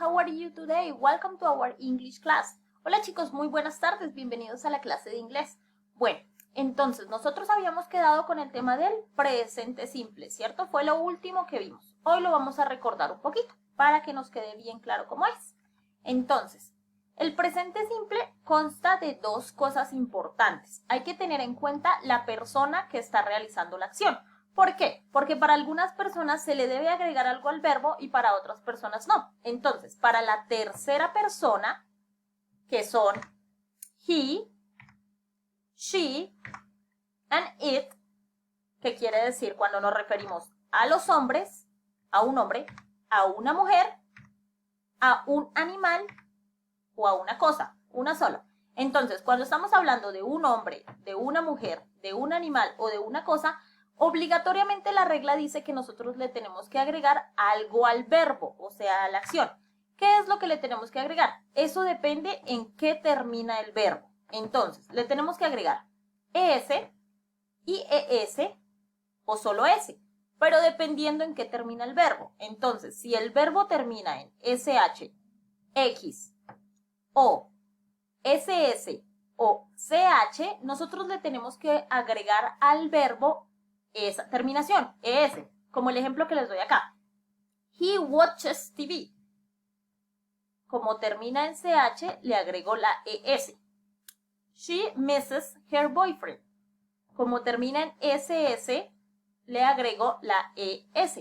how are you today? Welcome to our English class. Hola chicos, muy buenas tardes, bienvenidos a la clase de inglés. Bueno, entonces nosotros habíamos quedado con el tema del presente simple, ¿cierto? Fue lo último que vimos. Hoy lo vamos a recordar un poquito para que nos quede bien claro cómo es. Entonces, el presente simple consta de dos cosas importantes. Hay que tener en cuenta la persona que está realizando la acción. ¿Por qué? Porque para algunas personas se le debe agregar algo al verbo y para otras personas no. Entonces, para la tercera persona, que son he, she, and it, que quiere decir cuando nos referimos a los hombres, a un hombre, a una mujer, a un animal o a una cosa, una sola. Entonces, cuando estamos hablando de un hombre, de una mujer, de un animal o de una cosa, obligatoriamente la regla dice que nosotros le tenemos que agregar algo al verbo, o sea, a la acción. ¿Qué es lo que le tenemos que agregar? Eso depende en qué termina el verbo. Entonces, le tenemos que agregar es, ies o solo s, pero dependiendo en qué termina el verbo. Entonces, si el verbo termina en sh, x, o, ss o ch, nosotros le tenemos que agregar al verbo esa terminación, es, como el ejemplo que les doy acá. He watches TV. Como termina en ch, le agrego la es. She misses her boyfriend. Como termina en ss, le agrego la es.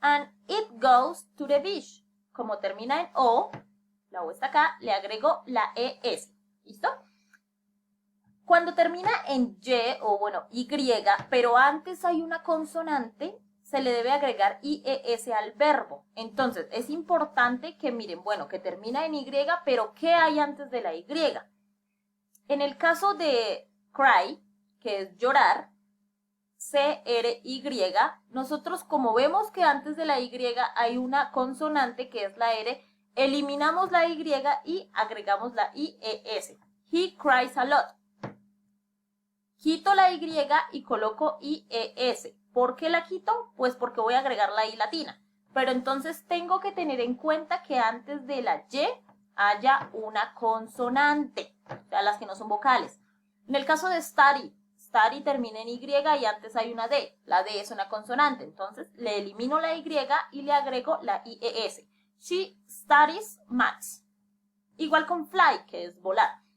And it goes to the beach. Como termina en o, la o está acá, le agrego la es. ¿Listo? Cuando termina en y o bueno, y, pero antes hay una consonante, se le debe agregar ies al verbo. Entonces, es importante que miren, bueno, que termina en y, pero ¿qué hay antes de la y? En el caso de cry, que es llorar, C-R-Y, nosotros como vemos que antes de la y hay una consonante que es la R, eliminamos la y y agregamos la ies. He cries a lot. Quito la y y coloco ies. ¿Por qué la quito? Pues porque voy a agregar la i latina. Pero entonces tengo que tener en cuenta que antes de la y haya una consonante, o sea, las que no son vocales. En el caso de study, study termina en y y antes hay una d. La d es una consonante, entonces le elimino la y y le agrego la ies. She studies maths. Igual con fly, que es volar.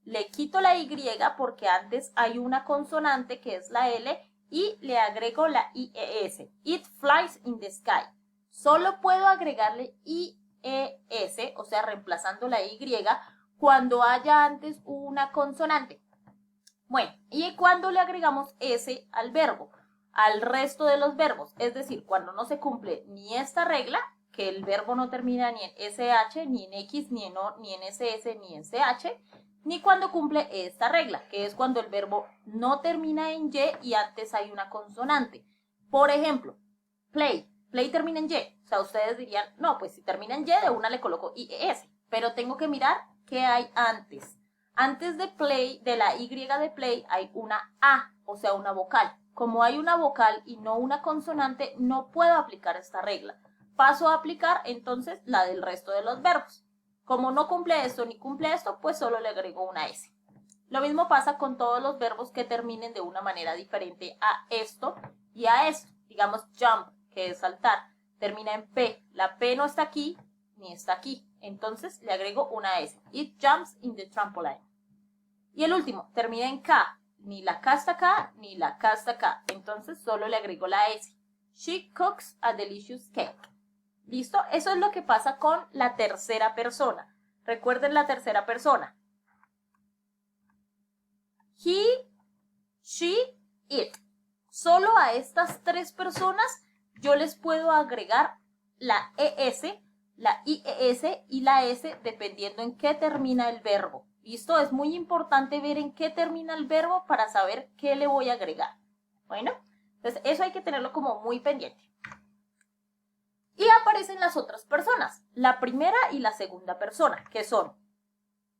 Le quito la y porque antes hay una consonante que es la L y le agrego la IES. It flies in the sky. Solo puedo agregarle IES, o sea, reemplazando la Y, cuando haya antes una consonante. Bueno, y cuando le agregamos S al verbo, al resto de los verbos, es decir, cuando no se cumple ni esta regla, que el verbo no termina ni en SH, ni en X, ni en O, ni en SS, ni en CH, ni cuando cumple esta regla, que es cuando el verbo no termina en Y y antes hay una consonante. Por ejemplo, play. Play termina en Y. O sea, ustedes dirían, no, pues si termina en Y, de una le coloco IES. Pero tengo que mirar qué hay antes. Antes de play, de la Y de play, hay una A, o sea, una vocal. Como hay una vocal y no una consonante, no puedo aplicar esta regla. Paso a aplicar entonces la del resto de los verbos. Como no cumple esto ni cumple esto, pues solo le agrego una S. Lo mismo pasa con todos los verbos que terminen de una manera diferente a esto y a esto. Digamos jump, que es saltar, termina en P. La P no está aquí ni está aquí. Entonces le agrego una S. It jumps in the trampoline. Y el último, termina en K. Ni la K está acá, ni la K está acá. Entonces solo le agrego la S. She cooks a delicious cake. ¿Listo? Eso es lo que pasa con la tercera persona. Recuerden la tercera persona. He, she, it. Solo a estas tres personas yo les puedo agregar la ES, la IES y la S dependiendo en qué termina el verbo. ¿Listo? Es muy importante ver en qué termina el verbo para saber qué le voy a agregar. Bueno, entonces eso hay que tenerlo como muy pendiente. Y aparecen las otras personas, la primera y la segunda persona, que son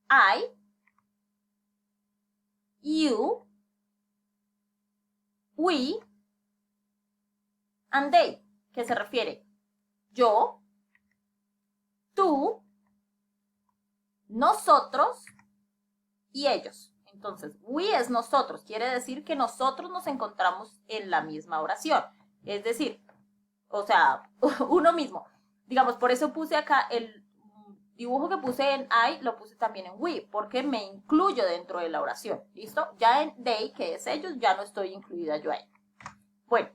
I, you, we, and they, que se refiere yo, tú, nosotros y ellos. Entonces, we es nosotros, quiere decir que nosotros nos encontramos en la misma oración. Es decir, o sea, uno mismo. Digamos, por eso puse acá el dibujo que puse en I, lo puse también en we, porque me incluyo dentro de la oración. ¿Listo? Ya en they, que es ellos, ya no estoy incluida yo ahí. Bueno,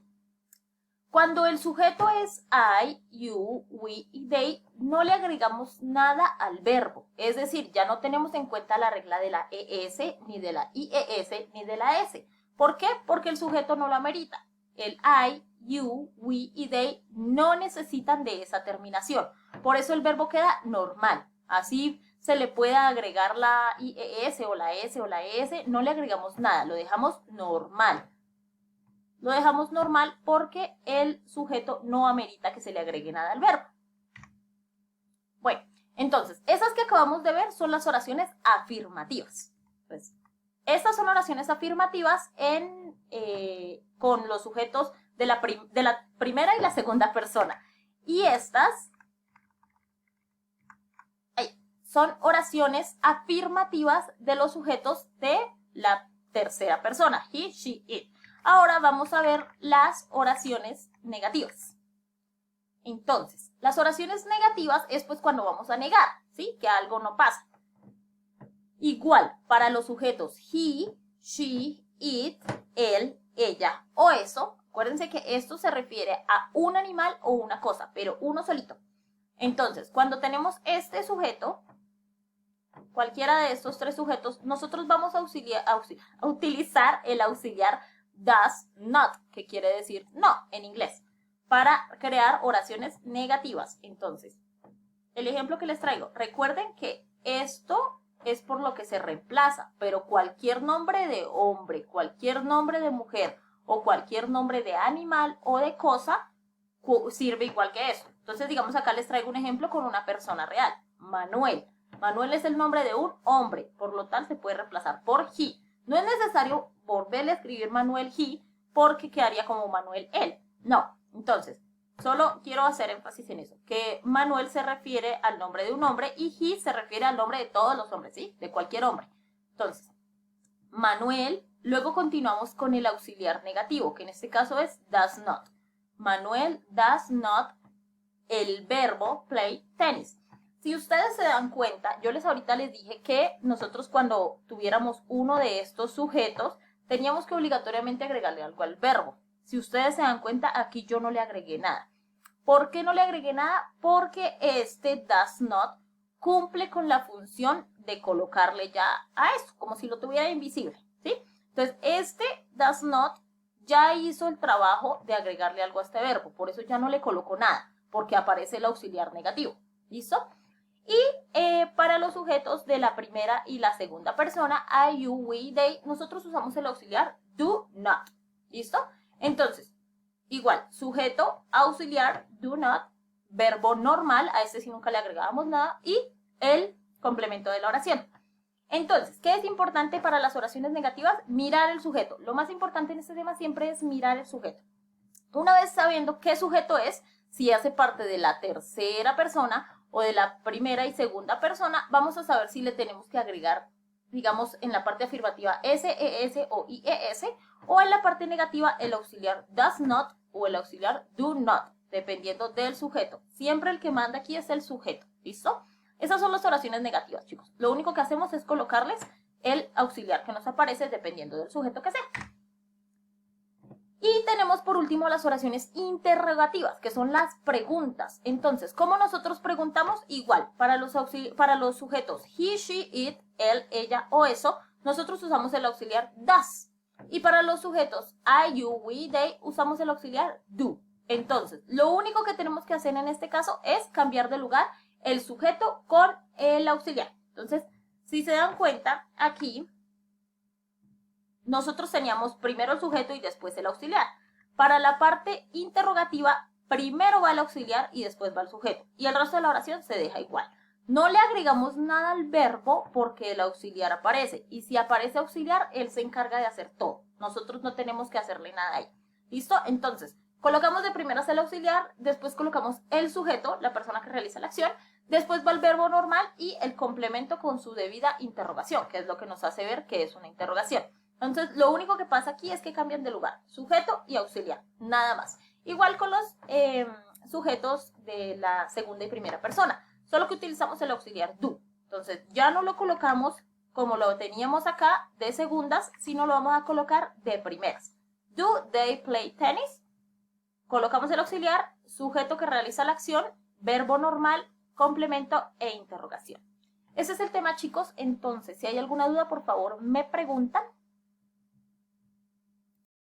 cuando el sujeto es I, you, we y they, no le agregamos nada al verbo. Es decir, ya no tenemos en cuenta la regla de la ES, ni de la IES, ni de la S. ¿Por qué? Porque el sujeto no lo amerita. El I, you, we y they no necesitan de esa terminación. Por eso el verbo queda normal. Así se le puede agregar la IES o la S o la ES, no le agregamos nada, lo dejamos normal. Lo dejamos normal porque el sujeto no amerita que se le agregue nada al verbo. Bueno, entonces, esas que acabamos de ver son las oraciones afirmativas. Pues, estas son oraciones afirmativas con los sujetos de la primera y la segunda persona. Y estas son oraciones afirmativas de los sujetos de la tercera persona. He, she, it. Ahora vamos a ver las oraciones negativas. Entonces, las oraciones negativas es pues cuando vamos a negar, ¿sí? Que algo no pasa. Igual, para los sujetos he, she, it, él, ella o eso, acuérdense que esto se refiere a un animal o una cosa, pero uno solito. Entonces, cuando tenemos este sujeto, cualquiera de estos tres sujetos, nosotros vamos a utilizar el auxiliar does not, que quiere decir no en inglés, para crear oraciones negativas. Entonces, el ejemplo que les traigo, recuerden que esto es por lo que se reemplaza, pero cualquier nombre de hombre, cualquier nombre de mujer o cualquier nombre de animal o de cosa sirve igual que eso. Entonces, digamos, acá les traigo un ejemplo con una persona real, Manuel. Manuel es el nombre de un hombre, por lo tanto se puede reemplazar por he. No es necesario volverle a escribir Manuel he porque quedaría como Manuel él. No, entonces, solo quiero hacer énfasis en eso, que Manuel se refiere al nombre de un hombre y he se refiere al nombre de todos los hombres, ¿sí? De cualquier hombre. Entonces, Manuel, luego continuamos con el auxiliar negativo, que en este caso es does not. Manuel does not el verbo play tennis. Si ustedes se dan cuenta, yo ahorita les dije que nosotros cuando tuviéramos uno de estos sujetos, teníamos que obligatoriamente agregarle algo al verbo. Si ustedes se dan cuenta, aquí yo no le agregué nada. ¿Por qué no le agregué nada? Porque este does not cumple con la función de colocarle ya a eso, como si lo tuviera invisible, ¿sí? Entonces, este does not ya hizo el trabajo de agregarle algo a este verbo, por eso ya no le coloco nada, porque aparece el auxiliar negativo, ¿listo? Y para los sujetos de la primera y la segunda persona, I, you, we, they, nosotros usamos el auxiliar do not, ¿listo? Entonces, igual, sujeto, auxiliar, do not, verbo normal, a este sí nunca le agregábamos nada, y el complemento de la oración. Entonces, ¿qué es importante para las oraciones negativas? Mirar el sujeto. Lo más importante en este tema siempre es mirar el sujeto. Una vez sabiendo qué sujeto es, si hace parte de la tercera persona o de la primera y segunda persona, vamos a saber si le tenemos que agregar, digamos, en la parte afirmativa SES o IES, o en la parte negativa el auxiliar does not o el auxiliar do not, dependiendo del sujeto. Siempre el que manda aquí es el sujeto, ¿listo? Esas son las oraciones negativas, chicos. Lo único que hacemos es colocarles el auxiliar que nos aparece dependiendo del sujeto que sea. Y tenemos por último las oraciones interrogativas, que son las preguntas. Entonces, ¿cómo nosotros preguntamos? Igual, para los sujetos he, she, it, él, ella o eso, nosotros usamos el auxiliar does. Y para los sujetos I, you, we, they, usamos el auxiliar do. Entonces, lo único que tenemos que hacer en este caso es cambiar de lugar el sujeto con el auxiliar. Entonces, si se dan cuenta, aquí nosotros teníamos primero el sujeto y después el auxiliar. Para la parte interrogativa, primero va el auxiliar y después va el sujeto. Y el resto de la oración se deja igual. No le agregamos nada al verbo porque el auxiliar aparece. Y si aparece auxiliar, él se encarga de hacer todo. Nosotros no tenemos que hacerle nada ahí. ¿Listo? Entonces, colocamos de primeras el auxiliar, después colocamos el sujeto, la persona que realiza la acción, Después va el verbo normal y el complemento con su debida interrogación, que es lo que nos hace ver que es una interrogación. Entonces, lo único que pasa aquí es que cambian de lugar, sujeto y auxiliar, nada más. Igual con los sujetos de la segunda y primera persona, solo que utilizamos el auxiliar do. Entonces, ya no lo colocamos como lo teníamos acá de segundas, sino lo vamos a colocar de primeras. Do they play tennis? Colocamos el auxiliar, sujeto que realiza la acción, verbo normal, complemento e interrogación. Ese es el tema, chicos. Entonces, si hay alguna duda, por favor, me preguntan.